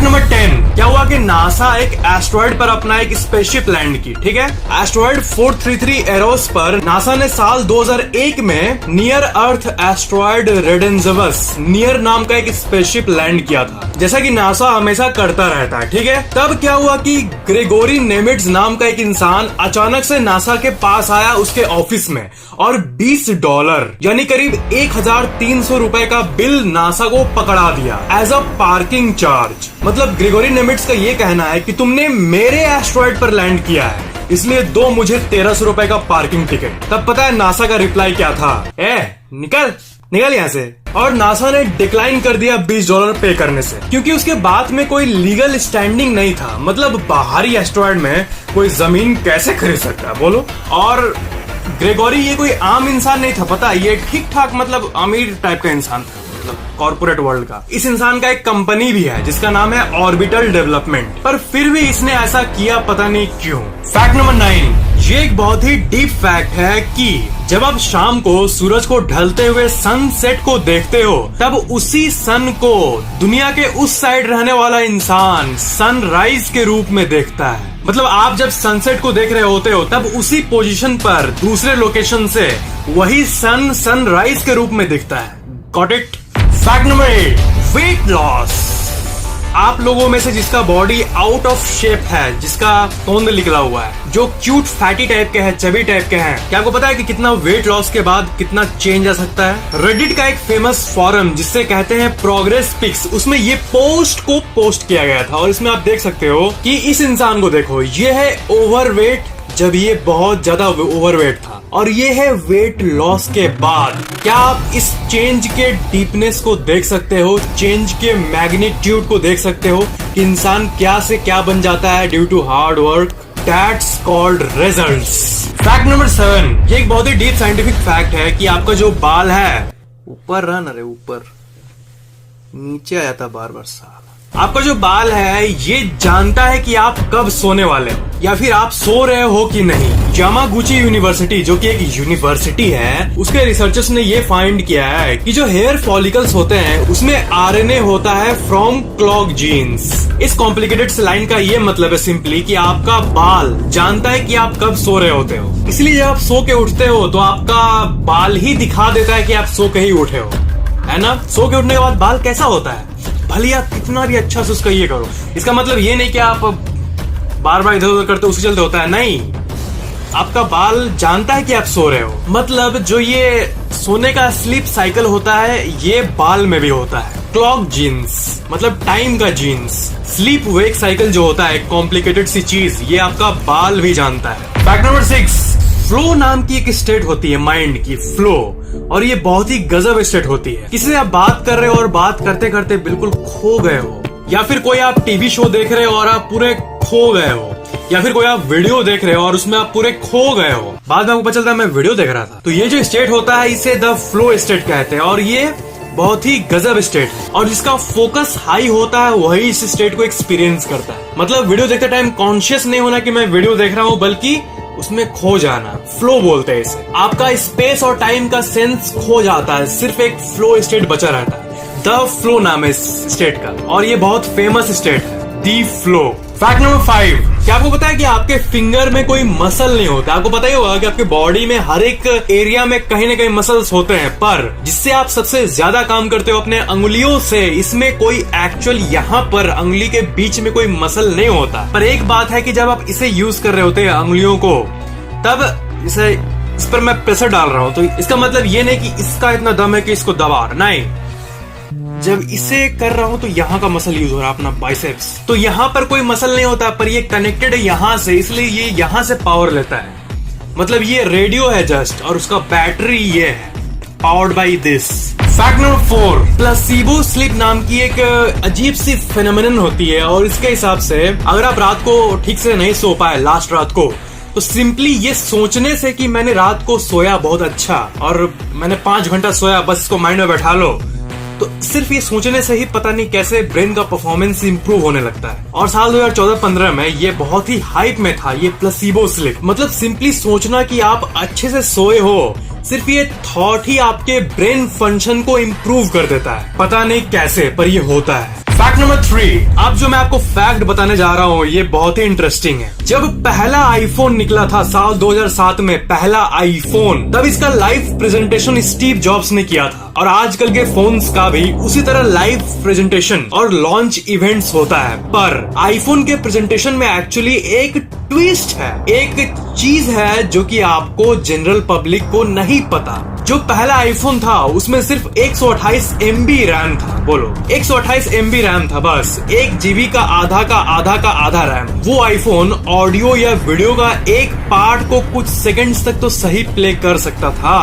Number 10, क्या हुआ कि नासा एक एस्ट्रॉइड पर अपना एक स्पेसशिप लैंड की, ठीक है। एस्ट्रॉइड 433 एरोस पर नासा ने साल 2001 में नियर अर्थ एस्ट्रॉइड रेडेंजवस नियर नाम का एक स्पेसशिप लैंड किया था, जैसा कि नासा हमेशा करता रहता है, ठीक है। तब क्या हुआ कि ग्रेगोरी नेमिट्ज नाम का एक इंसान अचानक से नासा के पास आया उसके ऑफिस में और $20 यानी करीब 1300 रुपए का बिल नासा को पकड़ा दिया एज अ पार्किंग चार्ज। मतलब ग्रेगोरी नेमिट्ज का ये कहना है कि तुमने मेरे एस्ट्रॉइड पर लैंड किया है, इसलिए दो मुझे 1300 रुपए का पार्किंग टिकट। तब पता है नासा का रिप्लाई क्या था? निकल यहाँ से। और नासा ने डिक्लाइन कर दिया $20 पे करने से, क्योंकि उसके बाद में कोई लीगल स्टैंडिंग नहीं था। मतलब बाहरी एस्ट्रॉइड में कोई जमीन कैसे खरीद सकता है बोलो। और ग्रेगोरी ये कोई आम इंसान नहीं था, पता है, ये ठीक ठाक मतलब अमीर टाइप का इंसान था, कॉर्पोरेट वर्ल्ड का। इस इंसान का एक कंपनी भी है जिसका नाम है ऑर्बिटल डेवलपमेंट, पर फिर भी इसने ऐसा किया पता नहीं क्यों। फैक्ट नंबर 9, ये एक बहुत ही डीप फैक्ट है कि जब आप शाम को सूरज को ढलते हुए सनसेट को देखते हो, तब उसी सन को दुनिया के उस साइड रहने वाला इंसान सनराइज के रूप में देखता है। मतलब आप जब सनसेट को देख रहे होते हो, तब उसी पोजीशन पर दूसरे लोकेशन से वही सन सनराइज के रूप में दिखता है। Got it? Fact number 8, weight loss. आप लोगों में से जिसका बॉडी आउट ऑफ शेप है, जिसका तोंद निकला हुआ है, जो क्यूट फैटी टाइप के हैं, चबी टाइप के हैं, क्या आपको पता है कि कितना वेट लॉस के बाद कितना चेंज आ सकता है? रेडिट का एक फेमस फॉरम जिससे कहते हैं प्रोग्रेस पिक्स, उसमें ये पोस्ट को पोस्ट किया गया था और इसमें आप देख सकते हो कि इस इंसान को देखो, ये है ओवरवेट जब ये बहुत ज्यादा ओवरवेट था, और ये है वेट लॉस के बाद। क्या आप इस चेंज के डीपनेस को देख सकते हो, चेंज के मैग्नीट्यूड को देख सकते हो कि इंसान क्या से क्या बन जाता है due to hard work? That's called results. Fact number 7, ये एक बहुत ही डीप साइंटिफिक फैक्ट है कि आपका जो बाल है ऊपर रन रहे ऊपर नीचे आ जाता बार बार साल। आपका जो बाल है ये जानता है कि आप कब सोने वाले हो या फिर आप सो रहे हो कि नहीं। यामागुची यूनिवर्सिटी, जो कि एक यूनिवर्सिटी है, उसके रिसर्चर्स ने ये फाइंड किया है कि जो हेयर फॉलिकल्स होते हैं उसमें आरएनए होता है फ्रॉम क्लॉक जीन्स। इस कॉम्प्लिकेटेड से लाइन का ये मतलब है सिंपली कि आपका बाल जानता है कि आप कब सो रहे होते हो, इसलिए जब आप सो के उठते हो तो आपका बाल ही दिखा देता है कि आप सो के ही उठे हो, है ना। सो के उठने के बाद बाल कैसा होता है, भले आप कितना भी अच्छा से उसका ये करो, इसका मतलब ये नहीं कि आप बार बार इधर उधर करते उसी चलते होता है, नहीं। आपका बाल जानता है कि आप सो रहे हो। मतलब जो ये सोने का स्लीप साइकिल होता है ये बाल में भी होता है। क्लॉक जीन्स मतलब टाइम का जीन्स। स्लीप वेक साइकिल जो होता है कॉम्प्लिकेटेड सी चीज, ये आपका बाल भी जानता है। फैक्ट नंबर 6, फ्लो नाम की एक स्टेट होती है माइंड की, फ्लो, और ये बहुत ही गजब स्टेट होती है। किसी से आप बात कर रहे हो और बात करते करते बिल्कुल खो गए हो, या फिर कोई आप टीवी शो देख रहे हो और आप पूरे खो गए हो, या फिर कोई आप वीडियो देख रहे हो और उसमें आप पूरे खो गए हो, बाद में आपको पता चलता है मैं वीडियो देख रहा था। तो ये जो स्टेट होता है इसे द फ्लो स्टेट कहते हैं, और ये बहुत ही गजब स्टेट है, और जिसका फोकस हाई होता है वही इस स्टेट को एक्सपीरियंस करता है। मतलब वीडियो देखते टाइम कॉन्शियस नहीं होना कि मैं वीडियो देख रहा हूँ, बल्कि उसमें खो जाना, फ्लो बोलते हैं इसे। आपका स्पेस और टाइम का सेंस खो जाता है, सिर्फ एक फ्लो स्टेट बचा रहता है। द फ्लो नाम है इस स्टेट का, और ये बहुत फेमस स्टेट है, द फ्लो। फैक्ट नंबर 5, क्या आपको पता है कि आपके फिंगर में कोई मसल नहीं होता? आपको पता ही होगा कि आपके बॉडी में हर एक एरिया में कहीं ना कहीं मसल्स होते हैं, पर जिससे आप सबसे ज्यादा काम करते हो अपने अंगुलियों से, इसमें कोई एक्चुअल यहाँ पर अंगुली के बीच में कोई मसल नहीं होता। पर एक बात है कि जब आप इसे यूज कर रहे होते हैं अंगुलियों को, तब इस पर मैं प्रेशर डाल रहा हूँ, तो इसका मतलब ये नहीं कि इसका इतना दम है कि इसको दबा, नहीं। जब इसे कर रहा हूं तो यहाँ का मसल यूज हो रहा है, अपना बाइसेप्स, तो यहाँ पर कोई मसल नहीं होता, पर ये कनेक्टेड है यहाँ से, इसलिए ये यहाँ से पावर लेता है। मतलब ये रेडियो है जस्ट, और उसका बैटरी ये है, powered by this. Fact number 4, placebo sleep नाम की एक अजीब सी फेनोमेनन होती है, और इसके हिसाब से अगर आप रात को ठीक से नहीं सो पाए लास्ट रात को, तो सिंपली ये सोचने से कि मैंने रात को सोया बहुत अच्छा और मैंने 5 घंटा सोया, बस इसको माइंड में बैठा लो, तो सिर्फ ये सोचने से ही पता नहीं कैसे ब्रेन का परफॉर्मेंस इंप्रूव होने लगता है। और साल 2014-15 में ये बहुत ही हाइप में था, ये प्लेसिबो स्लीप। मतलब सिंपली सोचना कि आप अच्छे से सोए हो, सिर्फ ये थॉट ही आपके ब्रेन फंक्शन को इम्प्रूव कर देता है, पता नहीं कैसे, पर ये होता है। फैक्ट नंबर 3, अब जो मैं आपको फैक्ट बताने जा रहा हूँ ये बहुत ही इंटरेस्टिंग है। जब पहला आईफोन निकला था साल 2007 में, पहला आईफोन, तब इसका लाइव प्रेजेंटेशन स्टीव जॉब्स ने किया था। और आजकल के फोन्स का भी उसी तरह लाइव प्रेजेंटेशन और लॉन्च इवेंट्स होता है, पर आईफोन के प्रेजेंटेशन में एक्चुअली एक ट्विस्ट है, एक चीज है जो कि आपको जनरल पब्लिक को नहीं पता। जो पहला आईफोन था उसमें सिर्फ 128 MB रैम था। बोलो, 128 MB रैम था, बस 1 GB का आधा रैम। वो आईफोन ऑडियो या वीडियो का एक पार्ट को कुछ सेकंड्स तक तो सही प्ले कर सकता था,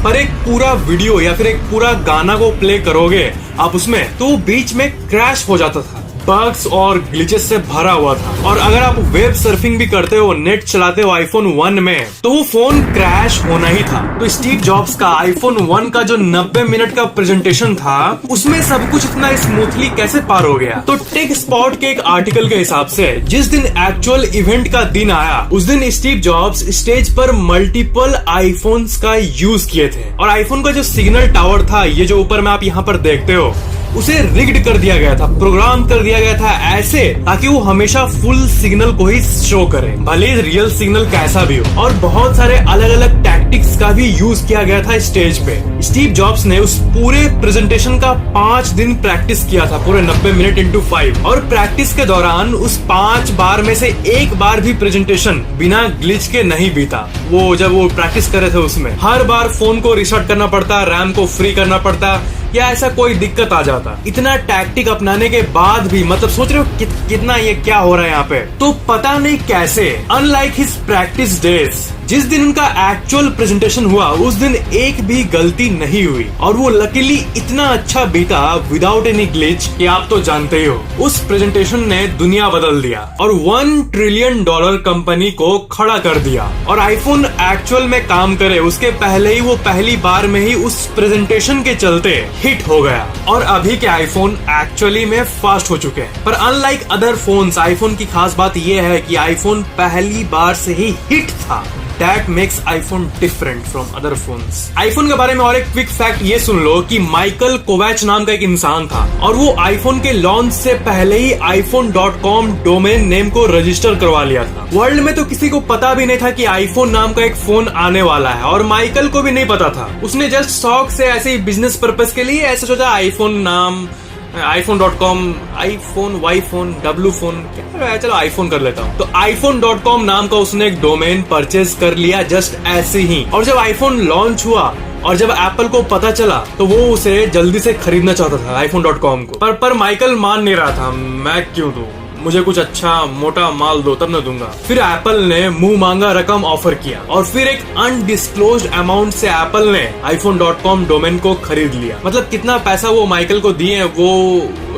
पर एक पूरा वीडियो या फिर एक पूरा गाना को प्ले करोगे आप उसमें, तो बीच में क्रैश हो जाता था, बग्स और ग्लिचेस से भरा हुआ था। और अगर आप वेब सर्फिंग भी करते हो, नेट चलाते हो आईफोन 1 में, तो वो फोन क्रैश होना ही था। तो स्टीव जॉब्स का आईफोन 1 का जो 90 मिनट का प्रेजेंटेशन था, उसमें सब कुछ इतना स्मूथली कैसे पार हो गया? तो टेक स्पॉट के एक आर्टिकल के हिसाब से जिस दिन एक्चुअल इवेंट का दिन आया, उस दिन स्टीव जॉब्स स्टेज पर मल्टीपल आईफोन्स का यूज किए थे। और आईफोन का जो सिग्नल टावर था, ये जो ऊपर में आप यहाँ पर देखते हो, उसे रिग्ड कर दिया गया था, प्रोग्राम कर दिया गया था ऐसे ताकि वो हमेशा फुल सिग्नल को ही शो करे, भले रियल सिग्नल कैसा भी हो। और बहुत सारे अलग अलग टैक्टिक्स का भी यूज किया गया था स्टेज पे। स्टीव जॉब्स ने उस पूरे प्रेजेंटेशन का 5 दिन प्रैक्टिस किया था, पूरे 90 मिनट इंटू 5। और प्रैक्टिस के दौरान उस 5 बार में से एक बार भी प्रेजेंटेशन बिना ग्लिच के नहीं बीता। वो जब वो प्रैक्टिस कर रहे थे उसमें हर बार फोन को रिस्टार्ट करना पड़ता, रैम को फ्री करना पड़ता, या ऐसा कोई दिक्कत आ जाता। इतना टैक्टिक अपनाने के बाद भी, मतलब सोच रहे हो कितना ये क्या हो रहा है यहाँ पे, तो पता नहीं कैसे अनलाइक हिज प्रैक्टिस डेज, जिस दिन उनका एक्चुअल प्रेजेंटेशन हुआ उस दिन एक भी गलती नहीं हुई। और वो लकीली इतना अच्छा बीता विदाउट एनी ग्लिच कि आप तो जानते ही हो, उस प्रेजेंटेशन ने दुनिया बदल दिया और $1 ट्रिलियन कंपनी को खड़ा कर दिया। और आईफोन एक्चुअल में काम करे उसके पहले ही वो पहली बार में ही उस प्रेजेंटेशन के चलते हिट हो गया। और अभी के आईफोन एक्चुअली में फास्ट हो चुके हैं, पर अनलाइक अदर फोन्स, आईफोन की खास बात यह है कि आईफोन पहली बार से ही हिट था। That makes iPhone different from other phones. IPhone के बारे में और एक क्विक फैक्ट ये सुन लो कि माइकल कोवैच नाम का एक इंसान था और वो आईफोन के लॉन्च से पहले ही iPhone.com डोमेन नेम को रजिस्टर करवा लिया था। वर्ल्ड में तो किसी को पता भी नहीं था कि आईफोन नाम का एक फोन आने वाला है, और माइकल को भी नहीं पता था। उसने जस्ट शौक से ऐसे ही बिजनेस पर्पस के लिए ऐसे सोचा आईफोन नाम, iPhone.com, iPhone, Y phone, W phone, क्या चलो आईफोन कर लेता हूँ। तो iPhone.com नाम का उसने एक डोमेन परचेज कर लिया जस्ट ऐसे ही। और जब आईफोन लॉन्च हुआ और जब एप्पल को पता चला तो वो उसे जल्दी से खरीदना चाहता था iPhone.com को, पर माइकल मान नहीं रहा था। मैं क्यों दूं, मुझे कुछ अच्छा मोटा माल दो तब न दूंगा। फिर एप्पल ने मुंह मांगा रकम ऑफर किया और फिर एक अनडिस्क्लोज्ड अमाउंट से एप्पल ने iPhone.com डोमेन को खरीद लिया। मतलब कितना पैसा वो माइकल को दिए वो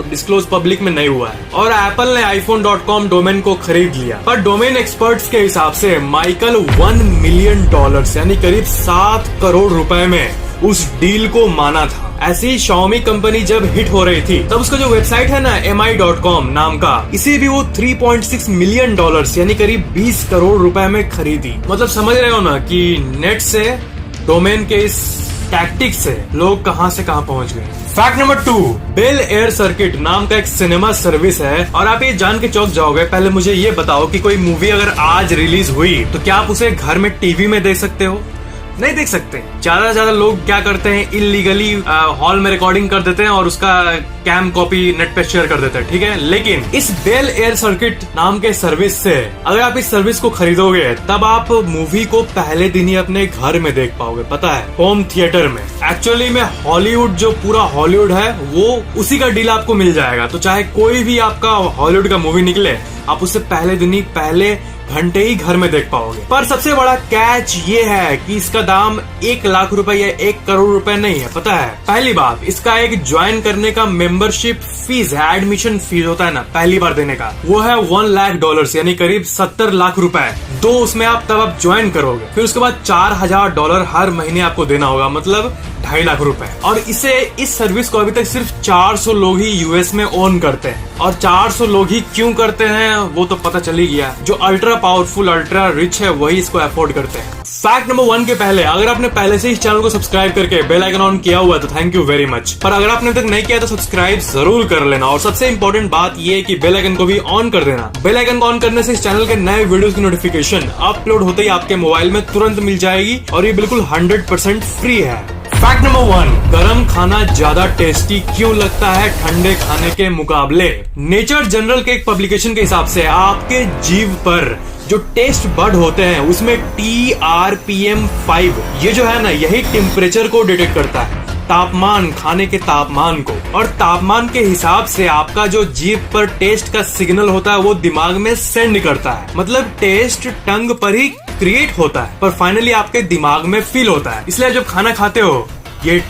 डिस्क्लोज पब्लिक में नहीं हुआ है, और एप्पल ने iPhone.com डोमेन को खरीद लिया। पर डोमेन एक्सपर्ट्स के हिसाब से माइकल $1 मिलियन यानी करीब 7 करोड़ रुपए में उस डील को माना था। ऐसी ही Xiaomi कंपनी जब हिट हो रही थी तब उसका जो वेबसाइट है ना mi.com नाम का, इसे भी वो $3.6 मिलियन यानी करीब 20 करोड़ रुपए में खरीदी। मतलब समझ रहे हो ना कि नेट से, डोमेन के इस टैक्टिक से लोग कहां से कहां पहुंच गए। Fact number 2, Bel Air circuit नाम का एक सिनेमा सर्विस है। और आप ये जान के चौंक जाओगे। पहले मुझे ये बताओ कि कोई मूवी अगर आज रिलीज हुई तो क्या आप उसे घर में टीवी में देख सकते हो? नहीं देख सकते। ज्यादा से ज्यादा लोग क्या करते हैं, इलीगली हॉल में रिकॉर्डिंग कर देते हैं और उसका कैम कॉपी नेट पे शेयर कर देते हैं, ठीक है। लेकिन इस बेल एयर सर्किट नाम के सर्विस से अगर आप इस सर्विस को खरीदोगे तब आप मूवी को पहले दिन ही अपने घर में देख पाओगे, पता है, होम थिएटर में। एक्चुअली में हॉलीवुड, जो पूरा हॉलीवुड है वो उसी का डील आपको मिल जाएगा। तो चाहे कोई भी आपका हॉलीवुड का मूवी निकले, आप उससे पहले दिन ही, पहले घंटे ही घर में देख पाओगे। पर सबसे बड़ा कैच ये है कि इसका दाम 1 लाख रुपए या 1 करोड़ रुपए नहीं है, पता है। पहली बात, इसका एक ज्वाइन करने का मेंबरशिप फीस है, एडमिशन फीस होता है ना पहली बार देने का, वो है $1 लाख यानी करीब 70 लाख रुपए। दो उसमें आप तब आप ज्वाइन करोगे, फिर उसके बाद $4000 हर महीने आपको देना होगा, मतलब 2.5 लाख रुपए। और इस सर्विस को अभी तक सिर्फ 400 लोग ही यूएस में ओन करते हैं। और 400 लोग ही क्यों करते हैं वो तो पता चल ही गया। जो अल्ट्रा पावरफुल, अल्ट्रा रिच है वही इसको अफोर्ड करते हैं। फैक्ट नंबर 1 के पहले, अगर आपने पहले से इस चैनल को सब्सक्राइब करके बेल आइकन ऑन किया हुआ है तो थैंक यू वेरी मच। पर अगर आपने अभी तक नहीं किया तो सब्सक्राइब जरूर कर लेना। और सबसे इंपॉर्टेंट बात ये है कि बेल आइकन को भी ऑन कर देना। बेल आइकन को ऑन करने से इस चैनल के नए वीडियोस की नोटिफिकेशन अपलोड होते ही आपके मोबाइल में तुरंत मिल जाएगी और ये बिल्कुल 100% फ्री है। फैक्ट नंबर 1, गरम खाना ज्यादा टेस्टी क्यों लगता है ठंडे खाने के मुकाबले? नेचर जनरल के एक पब्लिकेशन के हिसाब से आपके जीभ पर जो टेस्ट बड होते हैं उसमें TRPM5 ये जो है ना, यही टेम्परेचर को डिटेक्ट करता है, तापमान, खाने के तापमान को। और तापमान के हिसाब से आपका जो जीभ पर टेस्ट का सिग्नल होता है वो दिमाग में सेंड करता है। मतलब टेस्ट टंग पर ही क्रिएट होता है पर फाइनली आपके दिमाग में फील होता है। इसलिए जब खाना खाते हो ये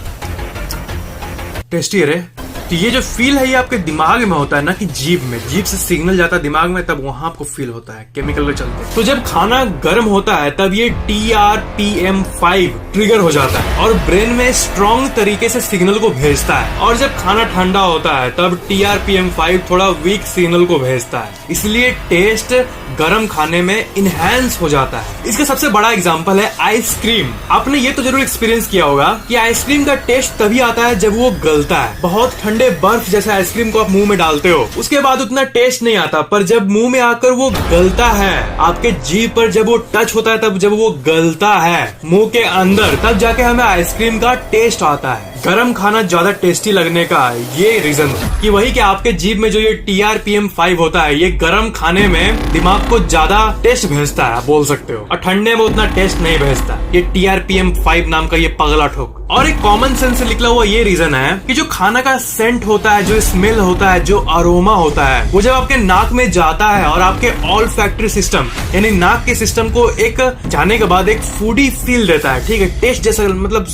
टेस्टी है रे, तो ये जो फील है ये आपके दिमाग में होता है ना कि जीभ से सिग्नल जाता है दिमाग में, तब वहां आपको फील होता है केमिकल के चलते। तो जब खाना गर्म होता है तब ये TRPM5 ट्रिगर हो जाता है और ब्रेन में स्ट्रॉन्ग तरीके से सिग्नल को भेजता है। और जब खाना ठंडा होता है तब TRPM5 थोड़ा वीक सिग्नल को भेजता है, इसलिए टेस्ट गर्म खाने में इनहेंस हो जाता है। इसका सबसे बड़ा एग्जांपल है आइसक्रीम। आपने ये तो जरूर एक्सपीरियंस किया होगा कि आइसक्रीम का टेस्ट तभी आता है जब वो गलता है। बहुत ठंडे बर्फ जैसे आइसक्रीम को आप मुंह में डालते हो, उसके बाद उतना टेस्ट नहीं आता, पर जब मुंह में आकर वो गलता है, आपके जीभ पर जब वो टच होता है, तब जब वो गलता है मुंह के अंदर, तब जाके हमें आइसक्रीम का टेस्ट आता है। गरम खाना ज्यादा टेस्टी लगने का ये रीजन है कि वही कि आपके जीभ में जो ये TRPM5 होता है ये गरम खाने में दिमाग को ज्यादा टेस्ट भेजता है, आप बोल सकते हो, और ठंडे में उतना टेस्ट नहीं भेजता ये TRPM5 नाम का ये पगला ठोक। और एक कॉमन सेंस से निकला हुआ ये रीजन है कि जो खाना का सेंट होता है, जो स्मेल होता है, जो अरोमा होता है, वो जब आपके नाक में जाता है और आपके ऑल्फैक्टरी सिस्टम यानी नाक के सिस्टम को एक जाने के बाद एक फूडी फील देता है, ठीक है, टेस्ट जैसा, मतलब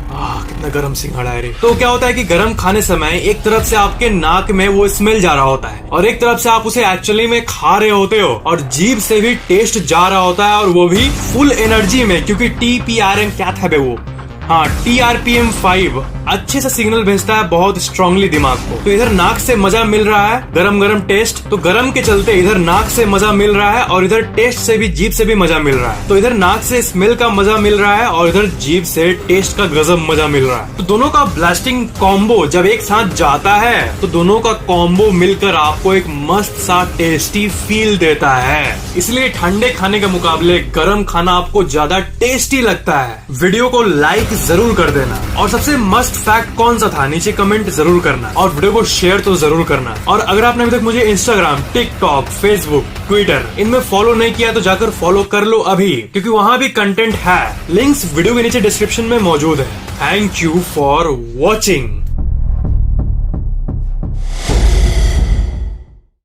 कितना गरम सिंघाड़ा है रे। तो क्या होता है कि गरम खाने समय एक तरफ से आपके नाक में वो स्मेल जा रहा होता है और एक तरफ से आप उसे एक्चुअली में खा रहे होते हो और जीभ से भी टेस्ट जा रहा होता है और वो भी फुल एनर्जी में, क्योंकि TPRM क्या था बे वो, हाँ TRPM5 अच्छे से सिग्नल भेजता है बहुत स्ट्रांगली दिमाग को। तो इधर नाक से मजा मिल रहा है, गरम गरम टेस्ट, तो गरम के चलते इधर नाक से मजा मिल रहा है और इधर टेस्ट से भी, जीभ से भी मजा मिल रहा है। तो इधर नाक से स्मेल का मजा मिल रहा है और इधर जीभ से टेस्ट का गजब मजा मिल रहा है। तो दोनों का ब्लास्टिंग कॉम्बो जब एक साथ जाता है तो दोनों का कॉम्बो मिलकर आपको एक मस्त सा टेस्टी फील देता है। इसलिए ठंडे खाने के मुकाबले गरम खाना आपको ज्यादा टेस्टी लगता है। वीडियो को लाइक जरूर कर देना और सबसे मस्त फैक्ट कौन सा था नीचे कमेंट जरूर करना और वीडियो को शेयर तो जरूर करना। और अगर आपने अभी तक मुझे इंस्टाग्राम, टिकटॉक, फेसबुक, ट्विटर इनमें फॉलो नहीं किया तो जाकर फॉलो कर लो अभी, क्योंकि वहां भी कंटेंट है। लिंक्स वीडियो के नीचे डिस्क्रिप्शन में मौजूद है। Thank you for watching.